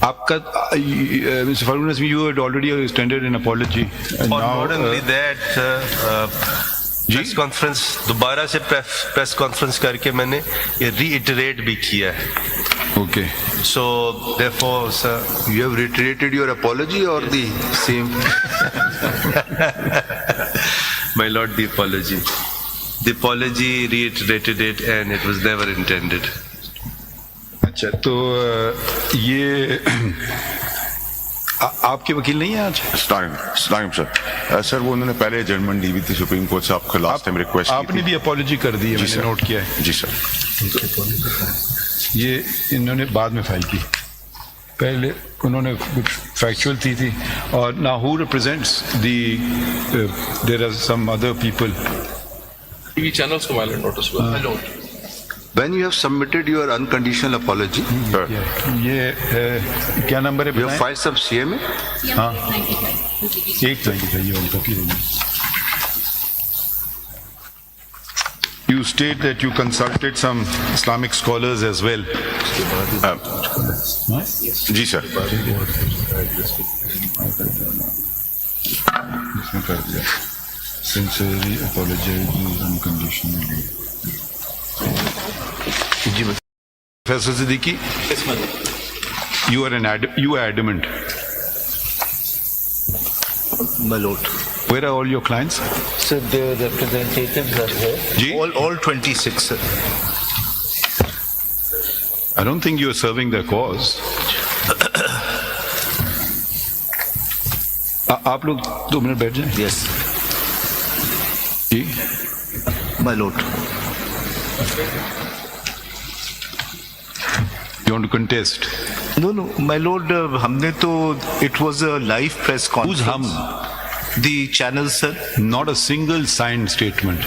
आपका Mr. Farooq Nasmi, you had already extended an apology. And not only that, press conference दोबारा से press conference करके मैंने ये रीइटरेट भी किया है. Okay. So therefore, sir, you have reiterated your apology or the same? My lord, the apology reiterated it, and it was never intended. अच्छा, तो ये आपके वकील नहीं है आज? टाइम सर वो उन्होंने पहले जजमेंट दी हुई थी सुप्रीम कोर्ट से, आपको लास्ट टाइम रिक्वेस्ट आपने भी अपॉलॉजी कर दी है, मैंने नोट किया है. जी सर. ये इन्होंने बाद में फाइल की, पहले उन्होंने कुछ फैक्चुअल थी और now who represents there are some other people. TV channels को violent notice हुआ. I don't. When you have submitted your unconditional apology, ये क्या नंबर है? you have filed some CMA? हाँ, 125 ये उनका की रहेगी. You state that you consulted some Islamic scholars as well. जी सर. Sincerely apologize unconditionally. जी Professor Siddiqui, you are adamant. My lord. Where are all your clients? Sir, their representatives are here. All 26, sir. I don't think you are serving their cause. आप लोग 2 minute बैठ जाएं. Yes. Ji. My lord. You want to contest? No, my lord. हमने तो it was a live press conference. Who's hum? The channel, sir. Not a single signed statement.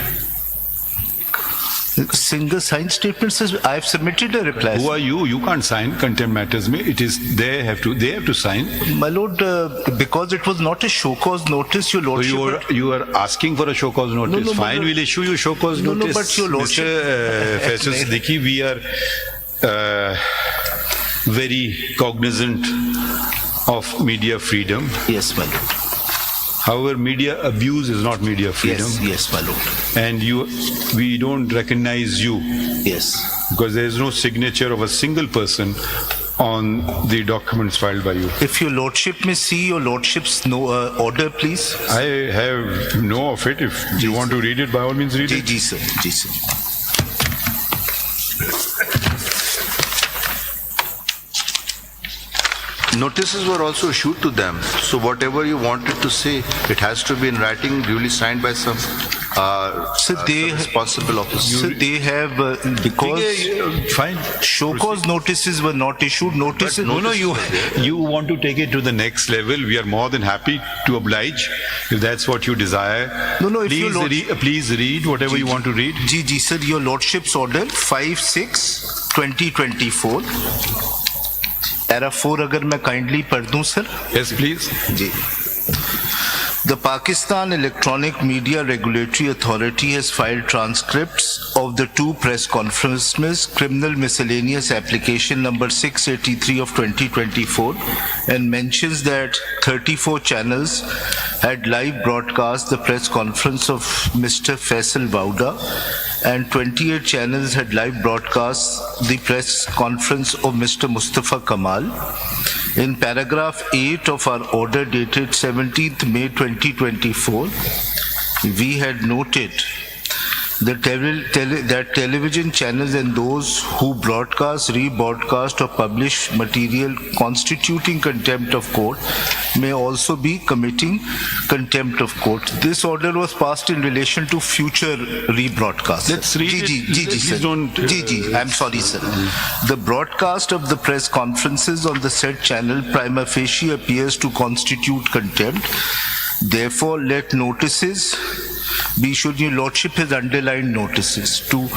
Single signed statement, sir. I have submitted a reply. Who are you? You can't sign contempt matters. It is they have to sign. My lord, because it was not a show cause notice, your lordship. So you are asking for a show cause notice. No, fine, we'll issue you show cause notice. No, but your lordship. Mr. Faisal Siddiqui, we are very cognizant of media freedom. Yes, my lord. However, media abuse is not media freedom. Yes, my lord. And we don't recognize you. Yes. Because there is no signature of a single person on the documents filed by you. If your lordship may see your lordship's order, please. I have no of it. If you want to read it, by all means read it. Ji, sir. Ji, sir. Notices were also issued to them. So whatever you wanted to say, it has to be in writing, duly signed by some responsible officer. So they have because fine. Show cause notices were not issued. Notices. No. You want to take it to the next level. We are more than happy to oblige if that's what you desire. No. Please read whatever you want to read. Ji, sir. Your lordship's order 5/6/2024. Era 4 अगर मैं kindly पढ़ दूं sir. Yes, please. Ji. The Pakistan Electronic Media Regulatory Authority has filed transcripts of the 2 press conferences, criminal miscellaneous application number 683 of 2024, and mentions that 34 channels had live broadcast the press conference of Mr. Faisal Wauda, and 28 channels had live broadcast the press conference of Mr. Mustafa Kamal. In paragraph 8 of our order dated 17th May 2024, we had noted that television channels and those who broadcast, rebroadcast or publish material constituting contempt of court may also be committing contempt of court. This order was passed in relation to future rebroadcasts. Let's read it. Ji, sir. I'm sorry, sir. The broadcast of the press conferences on the said channel prima facie appears to constitute contempt. Therefore, let notices be issued. Your Lordship has underlined notices to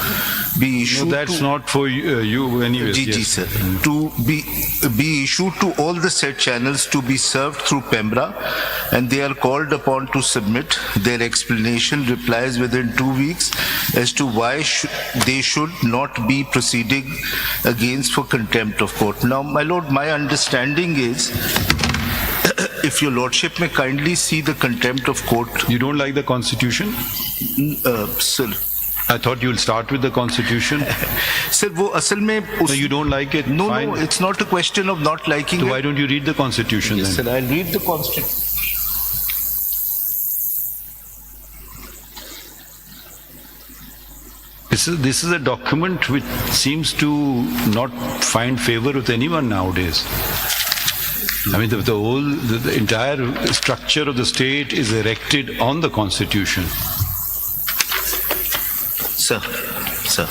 be issued. No, that's to, not for you anyways. Ji, Yes. sir. To be issued to all the said channels to be served through Pembra, and they are called upon to submit their explanation replies within 2 weeks as to why they should not be proceeding against for contempt of court. Now, my lord, my understanding is, if your lordship may kindly see the contempt of court, You don't like the constitution? sir. I thought you'll start with the constitution. Sir, वो असल में So you don't like it? No, Fine. no, it's not a question of not liking So it. why don't you read the constitution Yes, then? sir, I'll read the constitution. This is a document which seems to not find favor with anyone nowadays. I mean, the entire structure of the state is erected on the constitution. Sir, sir.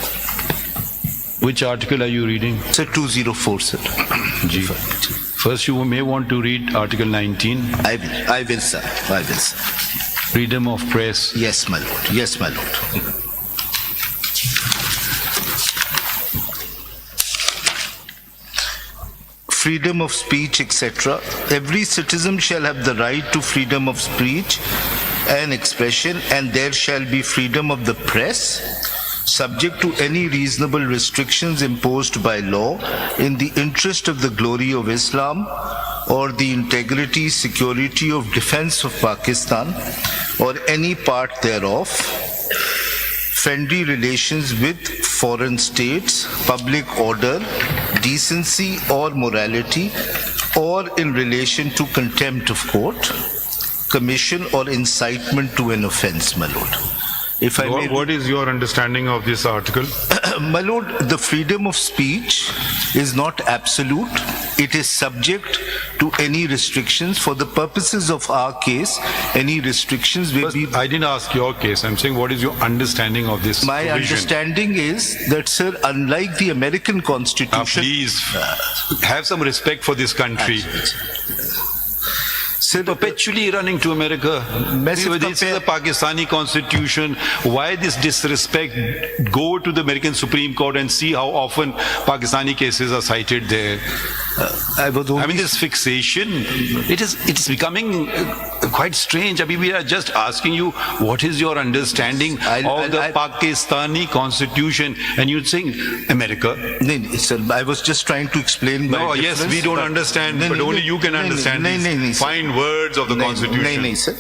Which article are you reading? Sir, 204, sir. Ji. First, you may want to read Article 19, I will, sir. I will, sir. freedom of press. Yes, my lord. Yes, my lord. Freedom of speech, etc. Every citizen shall have the right to freedom of speech and expression, and there shall be freedom of the press, subject to any reasonable restrictions imposed by law in the interest of the glory of Islam or the integrity, security of defense of Pakistan or any part thereof, friendly relations with foreign states, public order, decency or morality, or in relation to contempt of court, commission or incitement to an offense, my lord. If I may, What is your understanding of this article? my lord, the freedom of speech is not absolute. It is subject to any restrictions. For the purposes of our case, any restrictions will be. I didn't ask your case. I'm saying, what is your understanding of this My provision? understanding is that, sir, unlike the American Constitution, Please, have some respect for this country. sir, Perpetually running to America. Massive This is a Pakistani constitution. Why this disrespect? Go to the American Supreme Court and see how often Pakistani cases are cited there. I was only I mean, this fixation, it's becoming quite strange. I mean, we are just asking you, what is your understanding of the Pakistani constitution? And you're saying, America. No, sir, I was just trying to explain. No, yes, we don't understand, but only you can understand these fine words of the constitution. No, sir.